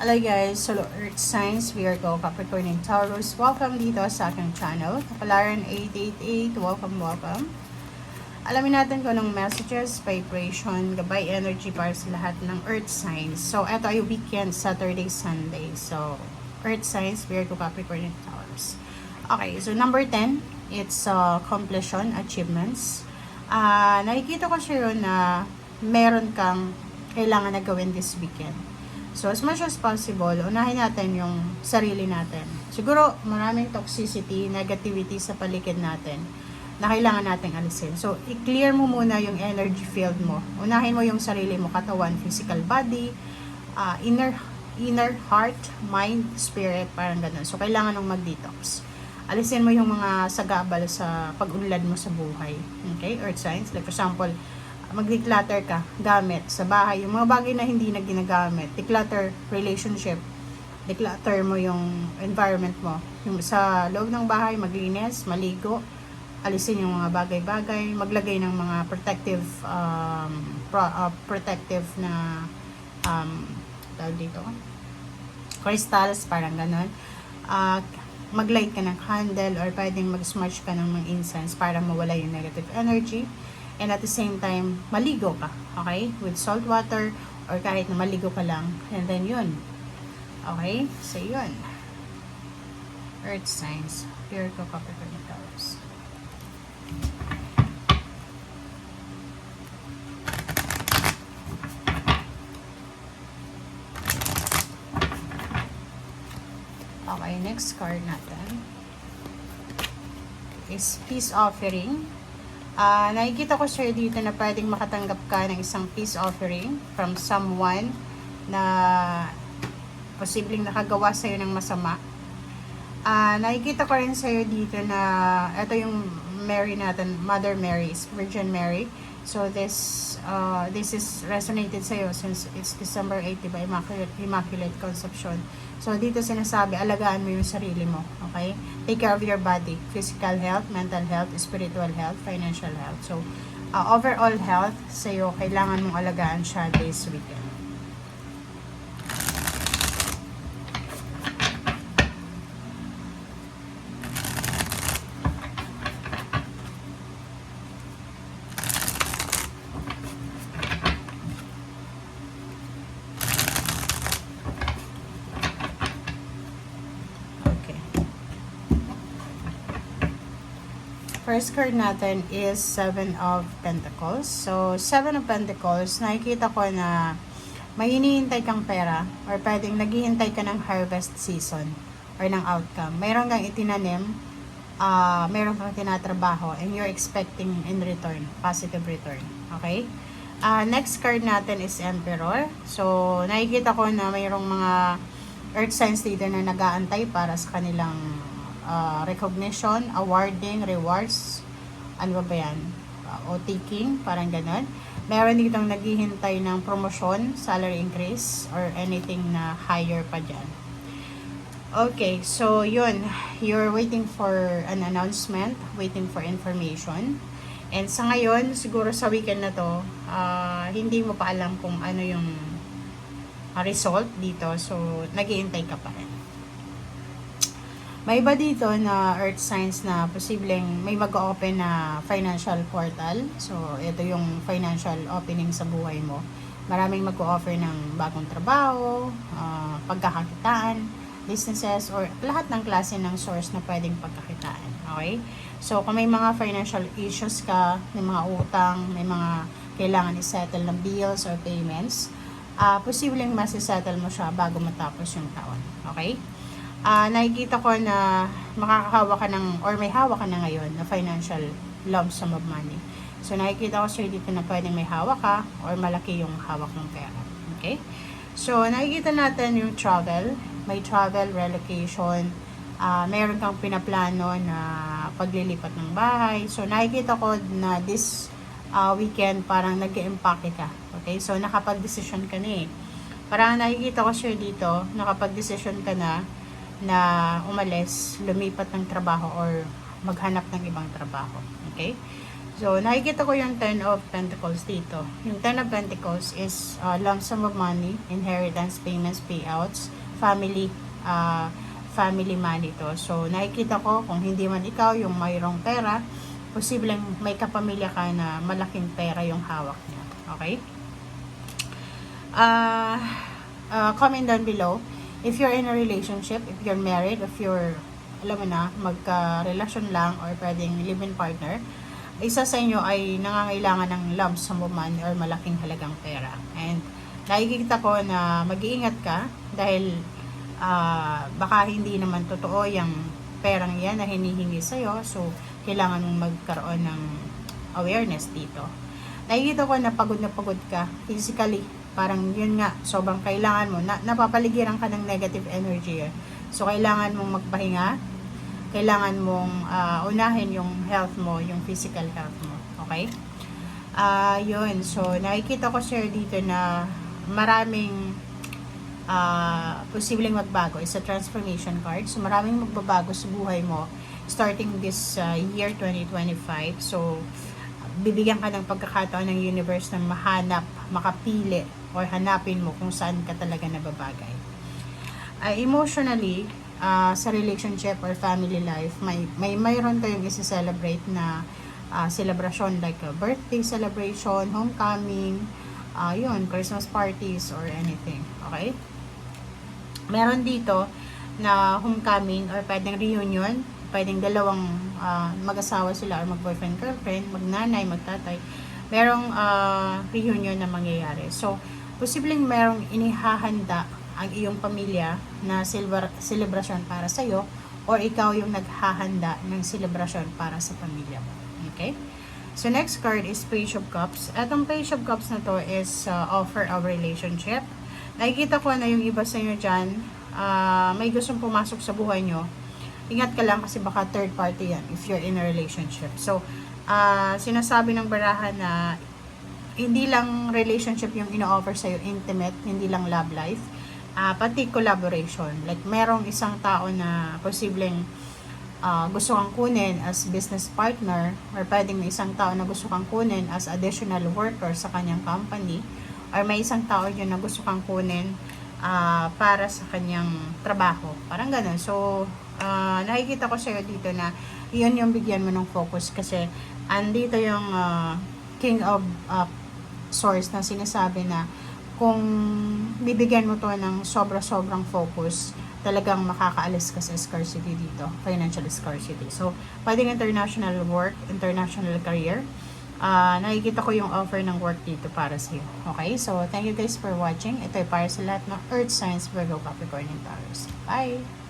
Hello guys, Solo Earth Signs, Virgo, Capricorn, and Taurus. Welcome dito sa aking channel. Kapalaran 888, welcome. Alamin natin kung anong messages, vibration, gabay energy para sa lahat ng Earth Signs. So, eto ay weekend, Saturday, Sunday. So, Earth Signs, Virgo, Capricorn, and Taurus. Okay, so number 10, it's completion, achievements. Nakikita ko siya yun na meron kang kailangan na gawin this weekend. So, as much as possible, unahin natin yung sarili natin. Siguro, maraming toxicity, negativity sa paligid natin na kailangan nating alisin. So, i-clear mo muna yung energy field mo. Unahin mo yung sarili mo, katawan, physical body, inner heart, mind, spirit, parang ganun. So, kailangan nung mag-detox. Alisin mo yung mga sagabal sa pag-unlad mo sa buhay. Okay? Earth signs. Like, for example, mag-declutter ka, gamit sa bahay, yung mga bagay na hindi na ginagamit, declutter relationship, declutter mo yung environment mo, yung sa loob ng bahay, maglinis, maligo, alisin yung mga bagay-bagay, maglagay ng mga protective na tawag dito, crystals, parang ganon. Mag-light ka ng candle or pwedeng mag-smudge ka ng mga incense para mawala yung negative energy. And at the same time, maligo ka, okay? With salt water or kahit na maligo ka lang. And then yun. Okay? So yun. Earth signs. Virgo, Capricorn, Taurus. Okay, next card natin is peace offering. Nakikita ko sir dito na pwedeng makatanggap ka ng isang peace offering from someone na posibleng nakagawa sa'yo ng masama. Nakikita ko rin sa'yo dito na ito yung Mary natin, Mother Mary, Virgin Mary. So this is resonated sa'yo since it's December 8, diba? Immaculate Conception. So dito sinasabi, alagaan mo yung sarili mo, okay? Take care of your body, physical health, mental health, spiritual health, financial health. So overall health sa'yo, kailangan mong alagaan siya this weekend. First card natin is Seven of Pentacles. So, Seven of Pentacles, nakikita ko na may hinihintay kang pera or pwedeng naghihintay ka ng harvest season or ng outcome. Mayroon kang itinanim, mayroon kang tinatrabaho and you're expecting in return, positive return. Okay? Next card natin is Emperor. So, nakikita ko na mayroong mga earth signs dito na nag-aantay para sa kanilang recognition, awarding, rewards, ano ba yan? O taking, parang ganon. Meron ditong naghihintay ng promotion, salary increase, or anything na higher pa dyan. Okay, so yun, you're waiting for an announcement, waiting for information. And sa ngayon, siguro sa weekend na to, hindi mo pa alam kung ano yung result dito, so naghihintay ka pa rin. May iba dito na earth signs na posibleng may mag-open na financial portal. So, ito yung financial opening sa buhay mo. Maraming mag-offer ng bagong trabaho, pagkakakitaan, businesses, or lahat ng klase ng source na pwedeng pagkakitaan. Okay? So, kung may mga financial issues ka, may mga utang, may mga kailangan i-settle ng bills or payments, posibleng masisettle mo siya bago matapos yung taon. Okay? Nakikita ko na makakahawa ka ng, or may hawak ka na ngayon na financial lump sum of money. So, nakikita ko sir dito na pwedeng may hawak ka or malaki yung hawak ng pera. Okay? So, nakikita natin yung travel. May travel, relocation. Meron kang pinaplano na paglilipat ng bahay. So, nakikita ko na this weekend parang nag-empake ka. Okay? So, nakapag-decision ka na eh. Parang nakikita ko sir dito, nakapag-decision ka na umalis, lumipat ng trabaho or maghanap ng ibang trabaho. Okay? So, nakikita ko yung 10 of Pentacles dito. Yung 10 of Pentacles is lump sum of money, inheritance, payments, payouts, family, family money to. So, nakikita ko kung hindi man ikaw yung mayroong pera, posibleng may kapamilya ka na malaking pera yung hawak niya. Okay? Comment down below if you're in a relationship, if you're married, if you're, alam mo na, magka-relasyon lang or pwedeng live-in partner, isa sa inyo ay nangangailangan ng lump sum of money or malaking halagang pera. And nakikita ko na mag-iingat ka dahil baka hindi naman totoo yung perang yan na hinihingi sa'yo. So, kailangan mong magkaroon ng awareness dito. Nakikita ko na pagod ka physically. Parang yun nga, sobrang kailangan mo. Napapaligiran ka ng negative energy. So, kailangan mong magpahinga. Kailangan mong unahin yung health mo, yung physical health mo. Okay? Yun. So, nakikita ko share dito na maraming posibleng magbago. It's a transformation card. So, maraming magbabago sa buhay mo starting this year 2025. So, bibigyan ka ng pagkakataon ng universe na mahanap, makapili, or hanapin mo kung saan ka talaga nababagay. Emotionally, sa relationship or family life, mayroon kayong isi-celebrate na celebration like a birthday celebration, homecoming, yun, Christmas parties or anything. Okay? Meron dito na homecoming or pwedeng reunion, pwedeng dalawang mag-asawa sila or mag-boyfriend, girlfriend, magnanay, magtatay. Merong reunion na mangyayari. So, posibleng merong inihahanda ang iyong pamilya na celebration para sa'yo or ikaw yung naghahanda ng celebration para sa pamilya mo. Okay? So, next card is Page of Cups. Etong Page of Cups na to is offer of relationship. Nakikita ko na yung iba sa inyo dyan, may gustong pumasok sa buhay nyo. Ingat ka lang kasi baka third party yan if you're in a relationship. So, sinasabi ng barahan na hindi lang relationship yung ino-offer sa'yo, intimate, hindi lang love life, pati collaboration. Like, merong isang tao na posibleng gusto kang kunin as business partner or pwedeng may isang tao na gusto kang kunin as additional worker sa kanyang company or may isang tao yun na gusto kang kunin para sa kanyang trabaho. Parang ganun. So, nakikita ko sa'yo dito na yun yung bigyan mo ng focus kasi andito yung King of Swords na sinasabi na kung bibigyan mo to ng sobrang focus, talagang makakaalis ka sa scarcity dito, financial scarcity. So, pwedeng international work, international career. Nakikita ko yung offer ng work dito para sa iyo. Okay? So, thank you guys for watching. Ito ay para sa lahat ng Earth Signs, Virgo, Capricorn, and Taurus. Bye!